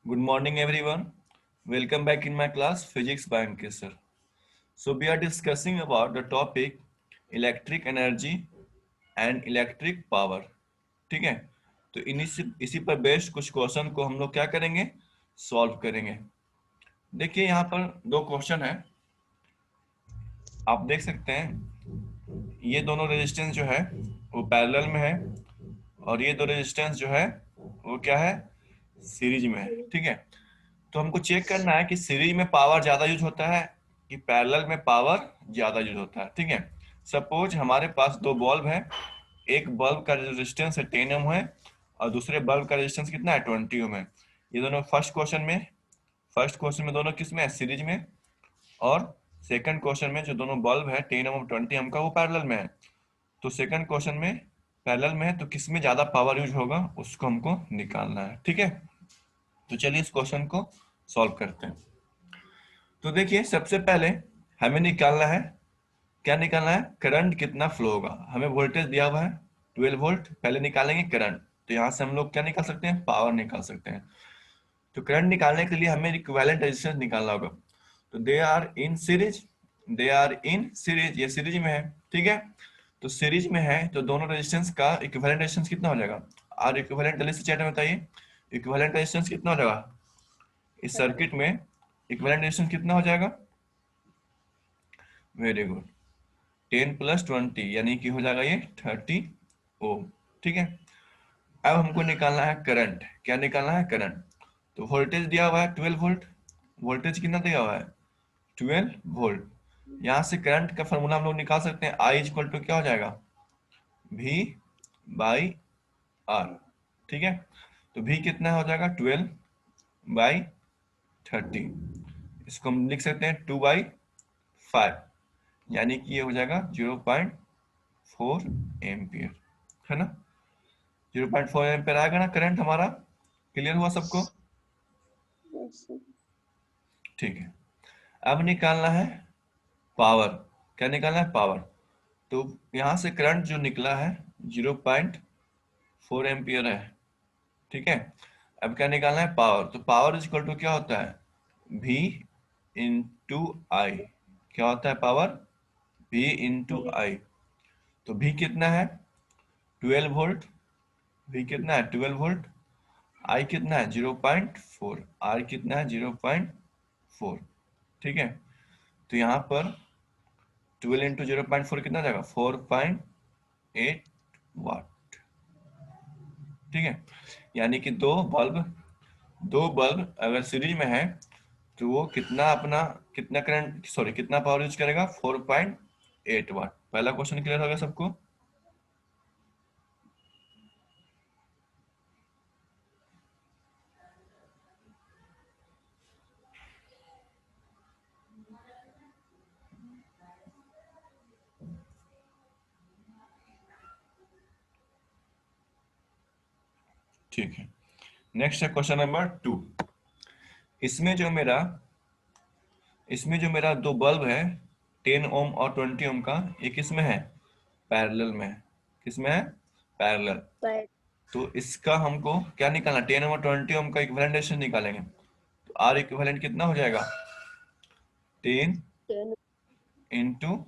Good morning, everyone. Welcome back in my class, Physics by Ankit sir. So we are discussing about the topic electric energy and electric power. ठीक है? तो इसी पर based कुछ question को हम लोग क्या करेंगे? सॉल्व करेंगे. देखिए यहाँ पर दो क्वेश्चन है. आप देख सकते हैं ये दोनों रेजिस्टेंस जो है वो पैरेलल में है और ये दो रेजिस्टेंस जो है वो क्या है? सीरीज में है. ठीक है? तो हमको चेक करना है कि सीरीज में पावर ज्यादा यूज होता है कि पैरेलल में पावर ज्यादा यूज होता है. ठीक है? सपोज हमारे पास दो बल्ब है. एक बल्ब का रेजिस्टेंस है 10 ओम है और दूसरे बल्ब का रेजिस्टेंस कितना है 20 ओम है. ये दोनों फर्स्ट क्वेश्चन में दोनों किस में है? सीरीज में. और सेकंड क्वेश्चन में जो दोनों बल्ब है 10 ओम और 20 ओम का वो पैरेलल में है. तो सेकंड क्वेश्चन में पैरेलल में है तो किस में ज्यादा पावर यूज होगा उसको हमको निकालना है. ठीक है? तो चलिए इस क्वेश्चन को सॉल्व करते हैं. तो देखिए सबसे पहले हमें निकालना है, क्या निकालना है? करंट कितना फ्लो होगा. हमें वोल्टेज दिया हुआ है 12 वोल्ट. पहले निकालेंगे करंट. तो यहाँ से हम लोग क्या निकाल सकते हैं? पावर निकाल सकते हैं. तो करंट निकालने के लिए हमें इक्विवेलेंट रेजिस्टेंस निकालना होगा. तो दे आर इन सीरीज, ये सीरीज में है. ठीक है? तो सीरीज में है तो दोनों रेजिस्टेंस का इक्विवेलेंट रेजिस्टेंस कितना हो जाएगा? आर इक्विवेलेंट जल्दी से चैट में बताइए. इक्विवेलेंट रेजिस्टेंस कितना हो जाएगा इस सर्किट में? इक्विवेलेंट रेजिस्टेंस कितना हो जाएगा? Very good. 10 प्लस 20 यानी कि हो जाएगा ये 30 ओम. ठीक है? अब हमको निकालना है करंट. क्या निकालना है? करंट. तो वोल्टेज दिया हुआ है 12 वोल्ट. वोल्टेज कितना दिया हुआ है? 12 वोल्ट. यहाँ से करंट का फॉर्मूला हम लोग निकाल सकते हैं. आई इक्वल टू क्या हो जाएगा? V by R. ठीक है? तो V कितना हो जाएगा? 12 बाई 30. इसको हम लिख सकते हैं 2/5 यानी कि ये हो जाएगा 0.4 एम्पियर. है ना? 0.4 एम्पियर आएगा ना करंट हमारा. क्लियर हुआ सबको? ठीक है. अब निकालना है पावर. क्या निकालना है? पावर. तो यहां से करंट जो निकला है 0.4 एम्पियर है. ठीक है? अब क्या निकालना है? पावर. तो पावर इज इक्वल टू क्या होता है? V इंटू आई. क्या होता है पावर? V इंटू आई. तो V कितना है? 12 वोल्ट. V कितना है? 12 वोल्ट. I कितना है? 0.4. R कितना है? 0.4. ठीक है? तो यहाँ पर 12 इंटू 0.4 कितना आ जाएगा? 4.8 वाट. ठीक है? यानी कि दो बल्ब अगर सीरीज में है तो वो कितना करंट कितना पावर यूज करेगा? 4.8 वाट. पहला क्वेश्चन क्लियर हो गया सबको? ठीक है. नेक्स्ट है क्वेश्चन नंबर 2. इसमें जो मेरा इसमें जो मेरा दो बल्ब है 10 ओम और 20 ओम का, ये किस में है? पैरेलल में है. किस में है? पैरेलल. तो इसका हमको क्या निकालना? 10 ओम और 20 ओम का इक्विवेलेंट रेजिस्टेंस निकालेंगे. तो आर इक्विवेलेंट कितना हो जाएगा? 10 इंटू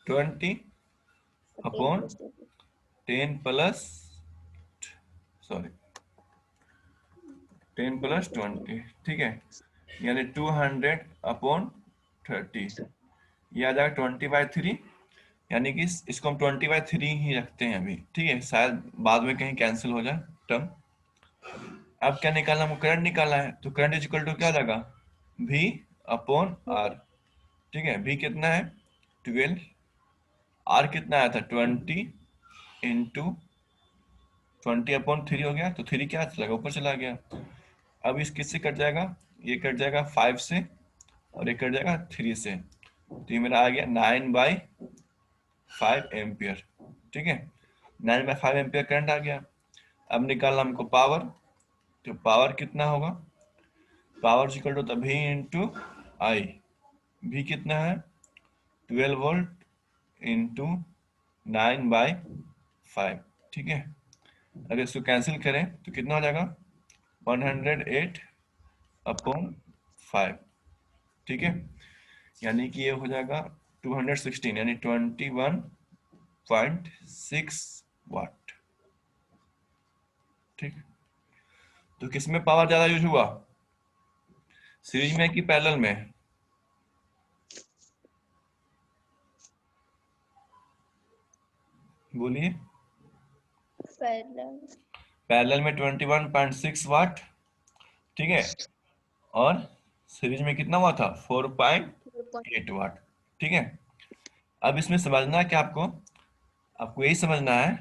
20 अपॉन 10 प्लस 20. ठीक है? यानी 200 अपॉन 30. ये आ जाएगा 20/3. यानी कि इसको हम 20/3 ही रखते हैं अभी. ठीक है? शायद बाद में कहीं कैंसिल हो जाए टर्म. अब क्या निकालना? हमको करंट निकालना है. तो करंट इज इक्वल टू क्या लगा? V upon R. ठीक है? V कितना है? 12. R कितना आया था? 20 इंटू 20/3 हो गया. तो 3 क्या चला ऊपर चला गया. अब इस किससे कट जाएगा? ये कट जाएगा 5 से और ये कट जाएगा 3 से. तो ये मेरा आ गया 9/5 एम्पियर. ठीक है? 9/5 एम्पियर करंट आ गया. अब निकालना हमको पावर. तो पावर कितना होगा? Power equal to the V into I. V कितना है? 12 वोल्ट इंटू 9/5. ठीक है? अगर इसको कैंसिल करें तो कितना हो जाएगा? 108 अपॉन 5, ठीक है, यानी कि ये हो जाएगा 216 यानी 21.6 वाट। ठीक, तो किसमें पावर ज्यादा यूज हुआ, सीरीज में कि पैरेलल में? बोलिए। पैरेलल। पैरेलल में 21.6 वाट, ठीक है, और सीरीज में कितना हुआ था, 4.8 वाट। ठीक है, अब इसमें समझना है कि आपको आपको यही समझना है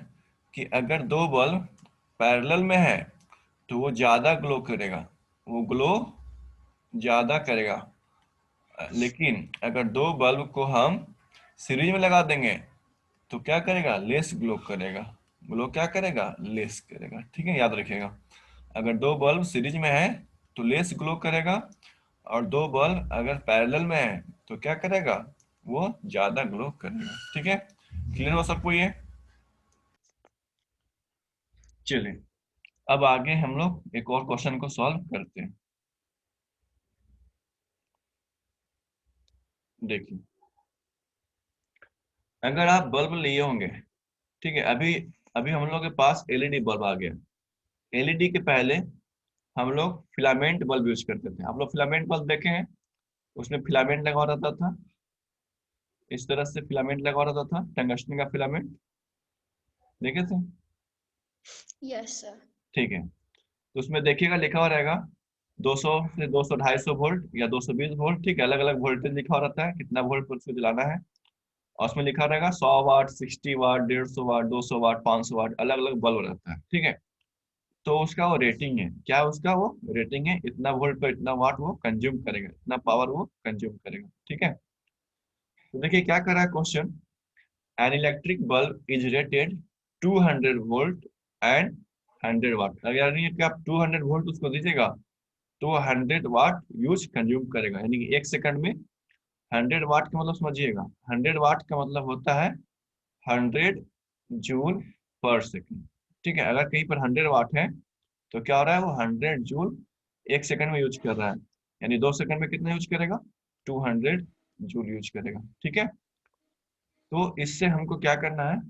कि अगर दो बल्ब पैरेलल में है तो वो ज्यादा ग्लो करेगा, वो ग्लो ज्यादा करेगा, लेकिन अगर दो बल्ब को हम सीरीज में लगा देंगे तो क्या करेगा, लेस ग्लो करेगा। ग्लो क्या करेगा, लेस करेगा। ठीक है, याद रखिएगा, अगर दो बल्ब सीरीज में है तो लेस ग्लो करेगा, और दो बल्ब अगर पैरेलल में है तो क्या करेगा, वो ज्यादा ग्लो करेगा। ठीक है, क्लियर हो सबको ये? चलिए, अब आगे हम लोग एक और क्वेश्चन को सॉल्व करते हैं। देखिए, अगर आप बल्ब लिए होंगे, ठीक है, अभी अभी हम लोग के पास एलईडी बल्ब आ गया। एलईडी के पहले हम लोग फिलामेंट बल्ब यूज करते थे। आप लोग फिलामेंट बल्ब देखे हैं, उसमें फिलामेंट लगा रहता था, इस तरह से फिलामेंट लगा रहता था, टंगस्टन का फिलामेंट, देखे थे? Yes sir. ठीक है, तो उसमें देखिएगा लिखा हुआ रहेगा 200 से 200 250 वोल्ट या 220 वोल्ट, ठीक है, अलग अलग वोल्टेज लिखा हुआ रहता है, कितना वोल्ट पर उसको जलाना है। और उसमें लिखा रहेगा 100 वाट, 60 वाट, 150 वाट, 200 वाट, 500 वाट, अलग अलग बल्ब रहता है। ठीक है, तो उसका वो रेटिंग है, क्या उसका वो रेटिंग है, इतना वोल्ट पर इतना वाट वो कंज्यूम करेगा, इतना पावर वो कंज्यूम करेगा। ठीक है, तो देखिए क्या कर रहा है question, an electric bulb is rated 200 volt and 100 वाट। अगर यानी कि आप 200 वोल्ट उसको दीजिएगा तो वो 100 वाट यूज कंज्यूम करेगा, यानी कि एक सेकंड में 100 वाट का मतलब समझिएगा, 100 वाट का मतलब होता है 100 जूल पर सेकंड। ठीक है, अगर कहीं पर 100 वाट है तो क्या हो रहा है, वो 100 जूल एक सेकंड में यूज कर रहा है, यानी 2 सेकंड में कितना यूज करेगा, 200 जूल यूज करेगा। ठीक है, तो इससे हमको क्या करना है,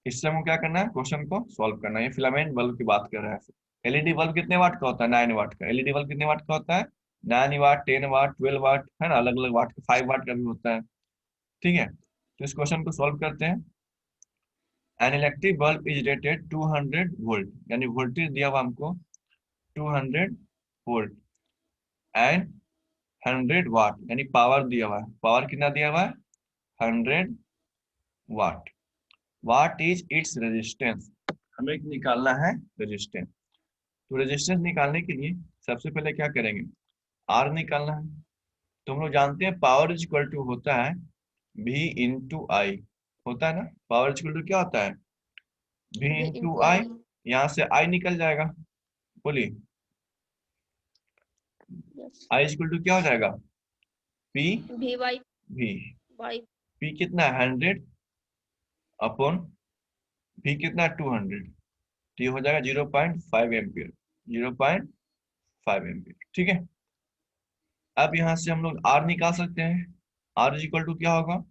इससे हमको क्या करना है, क्वेश्चन को सॉल्व करना है। ये फिलामेंट बल्ब की बात कर रहा है। एलईडी बल्ब कितने वाट का होता है, 9 वाट का। एलईडी बल्ब कितने वाट का होता है, 9 वाट, 10 वाट, 12 वाट, है ना, अलग अलग वाट का, 5 वाट का भी होता है। ठीक है, तो इस क्वेश्चन को सॉल्व करते हैं। An electric bulb is rated 200 volt, यानी वोल्टेज दिया हुआ हमको 200 वोल्ट एंड 100 वाट, यानी पावर दिया हुआ है, पावर कितना दिया हुआ है, 100 वाट। वाट इज इट्स रेजिस्टेंस, हमें निकालना है रेजिस्टेंस। तो रेजिस्टेंस निकालने के लिए सबसे पहले क्या करेंगे, आर निकालना है। तो हम लोग जानते हैं पावर इज इक्वल टू होता है V इंटू आई, होता है ना, पावर इज इक्वल टू क्या होता है, V V into into I. I. यहाँ से आई निकल जाएगा, बोलिए, yes. I is equal to क्या हो जाएगा, P V by V। By. P कितना है, 100 अपॉन V कितना है, 200, तो ये हो जाएगा 0.5 एम्पियर, 0.5 एम्पियर। ठीक है, अब यहाँ से हम लोग R निकाल सकते हैं। R इज इक्वल टू क्या होगा,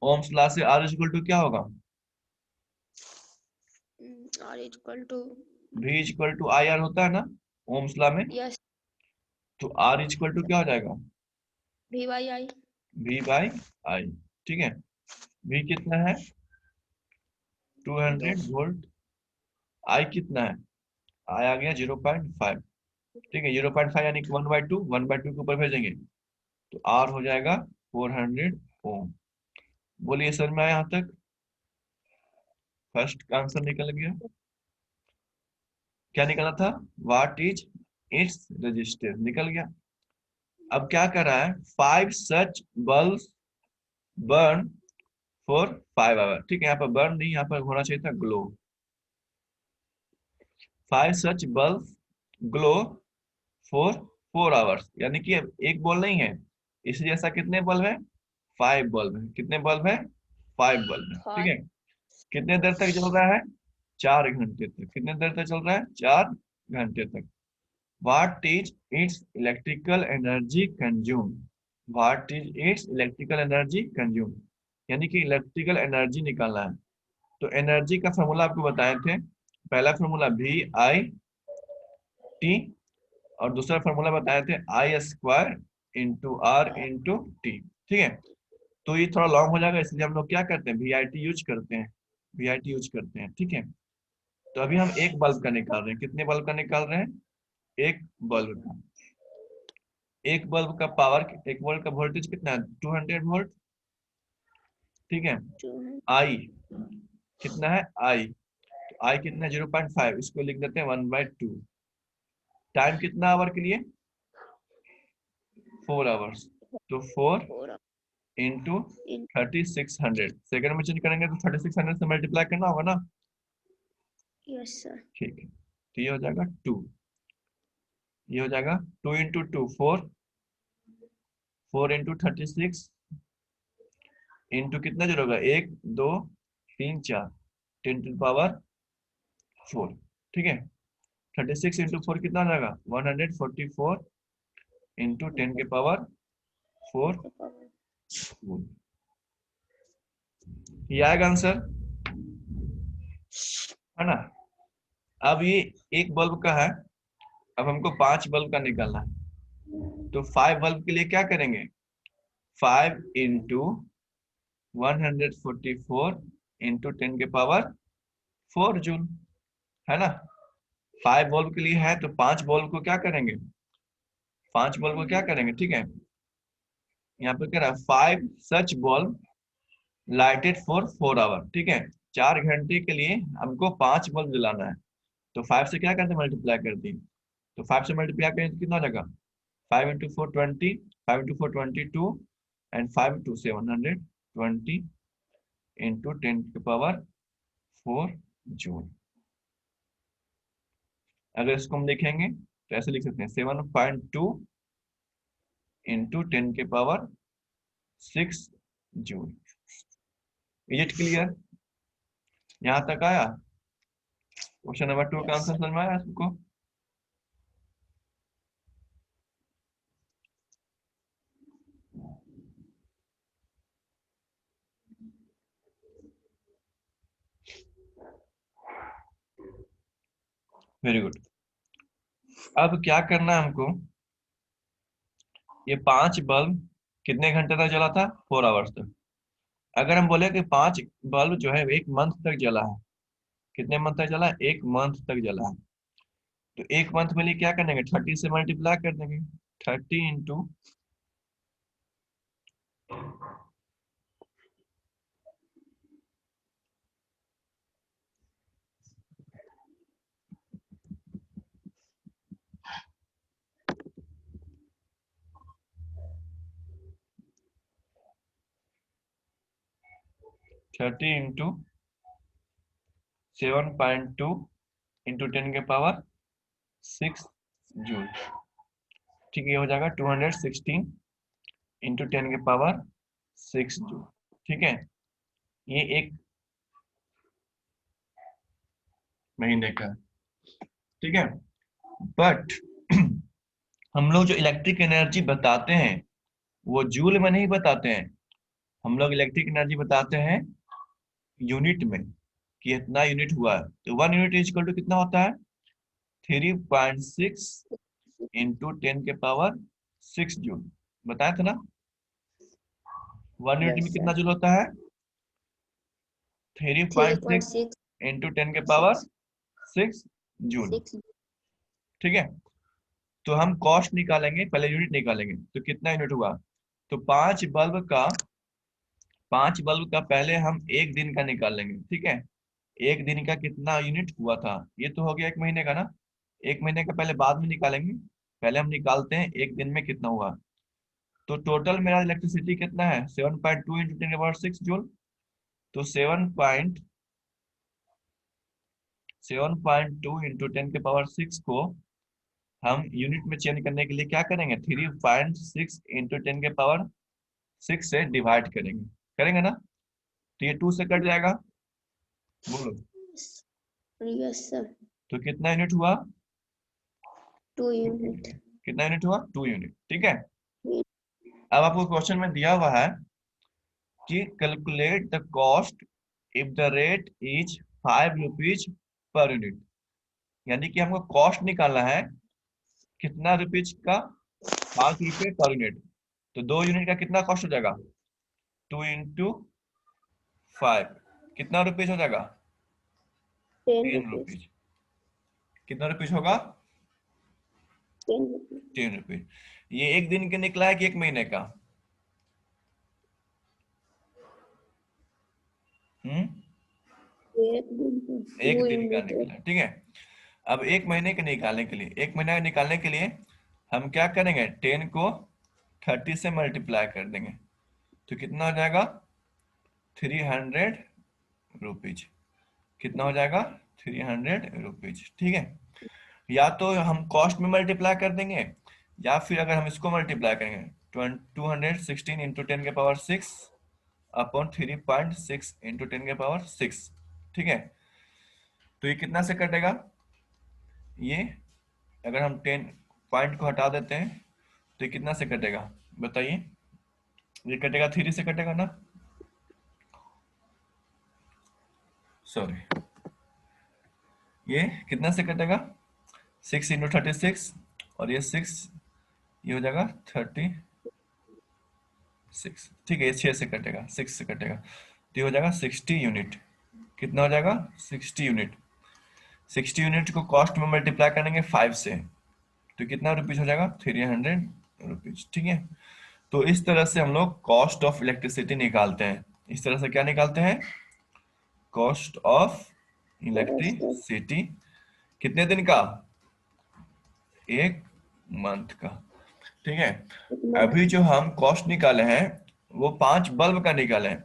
ओम्स लॉ से R इज इक्वल टू क्या होगा, R equal to. V is equal to I R होता है ना ओम्स लॉ में। यस। तो R इज इक्वल टू क्या हो जाएगा, V by I. V by I. ठीक है, V कितना है, 200 200। वोल्ट, I कितना है, I आ गया 0.5। ठीक है, 0.5 यानी कि 1/2, 1/2 के ऊपर भेजेंगे तो R हो जाएगा 400 ओम। बोलिए सर, मैं यहाँ तक फर्स्ट का आंसर निकल गया। क्या निकला था, व्हाट इज इट्स रेजिस्टेंस, निकल गया। अब क्या कर रहा है, 5 सच बल्ब बर्न फॉर 5 आवर। ठीक है, यहाँ पर बर्न नहीं, यहाँ पर होना चाहिए था glow. 5 such bulb glow for 4 hours, यानी कि अब एक बल्ब नहीं है, इसलिए ऐसा कितने बल्ब है, 5 बल्ब है। कितने बल्ब है, 5 बल्ब है। ठीक फाइव। है, कितने देर तक चल रहा है? 4 घंटे तक। कितने देर तक चल रहा है? 4 घंटे तक। What is it's electrical energy consume? What is it's electrical energy consume, यानी कि इलेक्ट्रिकल एनर्जी निकालना है। तो एनर्जी का फॉर्मूला आपको बताए थे। पहला फॉर्मूला VI T, और दूसरा फॉर्मूला बताए थे I² into R into T. ठीक है, तो ये थोड़ा लॉन्ग हो जाएगा, इसलिए हम लोग क्या करते हैं, VIT यूज करते हैं। VIT यूज करते हैं, ठीक है। तो अभी हम एक बल्ब का निकाल रहे हैं। कितने बल्ब का निकाल रहे हैं? एक बल्ब का। एक बल्ब का पावर, एक बल्ब का वोल्टेज कितना है? 200 वोल्ट। ठीक है। 200 आई कितना है? आई, तो आई कितना है? 0.5। इसको लिख देते हैं 1/2। टाइम कितना आवर के लिए? 4 आवर्स। तो 4 4 इंटू in 3600 सेकंड में चेंज करेंगे तो 3600 से मल्टीप्लाई करना होगा ना। yes sir ठीक है, तो ये हो जाएगा 2। ये हो जाएगा 2 इंटू 2 4, 4 इंटू 36 इंटू कितना जीरो होगा? 1 2 3 4, 10⁴। ठीक है, 36 इंटू 4 कितना हो जाएगा? 144 इंटू 10⁴ the power जूल। ये आएगा आंसर, है ना। अब ये एक बल्ब का है, अब हमको 5 बल्ब का निकालना है। तो 5 बल्ब के लिए क्या करेंगे? 5 इंटू 144 इंटू 10⁴ जूल, है ना। 5 बल्ब के लिए है, तो 5 बल्ब को क्या करेंगे? 5 बल्ब को क्या करेंगे? ठीक है, यहाँ पे कह रहा है 5 सच बल्ब लाइटेड फॉर 4 आवर। ठीक है, 4 घंटे के लिए हमको 5 बल्ब जलाना है। तो 5 से क्या करते हैं? मल्टीप्लाई करते हैं। तो 5 से मल्टीप्लाई करें तो कितना हो जाएगा? 5 into 4 20, 5 into 4 22, and 5 into 720 into 10⁴ joule. अगर इसको हम लिखेंगे तो ऐसे लिख सकते हैं 7.2 into 10⁶ joule. Is it clear? यहाँ तक आया? क्वेश्चन नंबर 2 का yes आंसर sir समझ में आया सबको? Very good. अब क्या करना है हमको? ये 5 बल्ब कितने घंटे तक जला था? 4 आवर्स तक। अगर हम बोले कि 5 बल्ब जो है 1 मंथ तक जला है, कितने मंथ तक जला है? 1 मंथ तक जला है। तो 1 मंथ में लिए क्या करेंगे? 30 से मल्टीप्लाई कर देंगे। 30 इंटू 30 इंटू 7.2 इंटू 10⁶ जूल। ठीक है, ये हो जाएगा 216 इंटू 10⁶ जूल। ठीक है, ये एक महीने का है। ठीक है, बट हम लोग जो इलेक्ट्रिक एनर्जी बताते हैं वो जूल में नहीं बताते हैं। हम लोग इलेक्ट्रिक एनर्जी बताते हैं यूनिट में, कि इतना यूनिट हुआ है। तो 1 यूनिट इज इक्वल टू कितना होता है? 3.6 इंटू 10⁶ जूल। बताया था ना, 1 यूनिट yes में sir कितना जूल होता है? 3.6 3.6 इंटू 6 10⁶ जूल। 6 ठीक है, तो हम कॉस्ट निकालेंगे, पहले यूनिट निकालेंगे। तो कितना यूनिट हुआ? तो 5 बल्ब का पहले हम एक दिन का निकाल लेंगे। ठीक है, एक दिन का कितना यूनिट हुआ था? ये तो हो गया 1 महीने का ना। 1 महीने का पहले बाद में निकालेंगे, पहले हम निकालते हैं एक दिन में कितना हुआ। तो टोटल मेरा इलेक्ट्रिसिटी कितना है? 7.2 इंटू 10⁶ जूल। तो 7.2 इंटू 10⁶ को हम यूनिट में चेंज करने के लिए क्या करेंगे? 3.6 इंटू 10⁶ से डिवाइड करेंगे। करेंगे ना, तो ये 2 से कट जाएगा। बोलो। Yes sir. तो कितना यूनिट हुआ? 2 यूनिट। कितना यूनिट हुआ? 2 यूनिट। ठीक है। अब आपको क्वेश्चन में दिया हुआ है कि calculate the cost if the rate is 5 rupees per unit. यानी कि हमको कॉस्ट निकालना है कितना रुपीज का? 5 रुपये पर यूनिट। तो 2 यूनिट का कितना कॉस्ट हो जाएगा? 2 × 5 कितना रुपीज हो जाएगा? 10 10 रुपीज। रुपीज। कितना रुपीज होगा? 10 रुपीज। 10 रुपीज। ये एक दिन के निकला है कि एक महीने का? हम्म एक दिन का एक 2 दिन का यूनिट है। निकला है। ठीक है। अब एक महीने के निकालने के लिए, एक महीने का निकालने के लिए हम क्या करेंगे? 10 को 30 से मल्टीप्लाई कर देंगे। तो कितना हो जाएगा? 300 रुपीज। कितना हो जाएगा? 300 रुपीज। ठीक है। या तो हम कॉस्ट में मल्टीप्लाई कर देंगे, या फिर अगर हम इसको मल्टीप्लाई करेंगे 216 × 10⁻6 अपॉन 3.6 × 10⁻6। ठीक है। तो ये कितना से कटेगा? ये अगर हम 10 पॉइंट को हटा देते हैं तो ये कितना से कटेगा बताइए? ये कटेगा 3 से कटेगा ना? सॉरी, ये कितना से कटेगा? 6 × 36, और ये 6, ये हो जाएगा 36। ठीक है, ये 6 से कटेगा, 6 से कटेगा, तो ये हो जाएगा 60 यूनिट। कितना हो जाएगा? 60 यूनिट। 60 यूनिट को कॉस्ट में मल्टीप्लाई करेंगे 5 से, तो कितना रुपीज हो जाएगा? 300 रुपीज। ठीक है। तो इस तरह से हम लोग कॉस्ट ऑफ इलेक्ट्रिसिटी निकालते हैं। इस तरह से क्या निकालते हैं? Cost of electricity. कितने दिन का? एक मंथ का। ठीक है। अभी जो हम कॉस्ट निकाले हैं वो 5 बल्ब का निकाले हैं,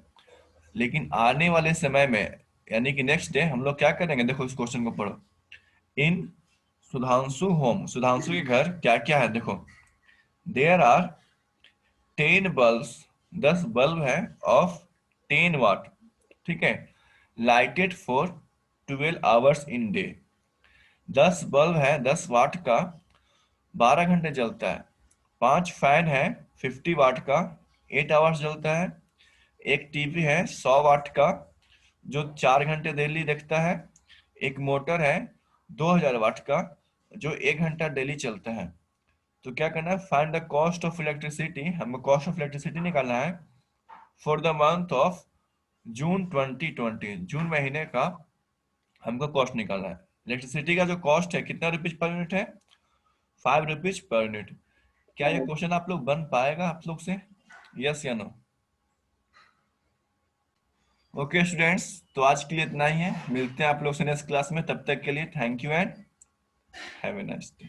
लेकिन आने वाले समय में यानी कि नेक्स्ट डे हम लोग क्या करेंगे? देखो इस क्वेश्चन को पढ़ो। इन सुधांशु होम, सुधांशु के घर क्या क्या है? देखो, देयर आर 10 बल्ब, 10 बल्ब है ऑफ 10 वाट। ठीक है। Lighted for 12 hours in day. 10 bulb है 10 वाट का, 12 घंटे जलता है। 5 फैन है 50 वाट का, 8 आवर्स जलता है। एक टीवी है 100 वाट का, जो 4 घंटे डेली देखता है। एक मोटर है 2000 वाट का, जो 1 घंटा डेली चलता है। तो क्या करना है? Find the cost of electricity. हमको कॉस्ट ऑफ इलेक्ट्रिसिटी निकालना है for the month of June 2020। जून महीने का हमको कॉस्ट निकालना है। इलेक्ट्रिसिटी का जो कॉस्ट है कितना रुपीज पर यूनिट है? 5 रुपीज पर यूनिट। क्या ये क्वेश्चन आप लोग बन पाएगा आप लोग से? यस या नो? ओके स्टूडेंट्स, तो आज के लिए इतना ही है। मिलते हैं आप लोग से नेक्स्ट क्लास में। तब तक के लिए thank you and have a nice day.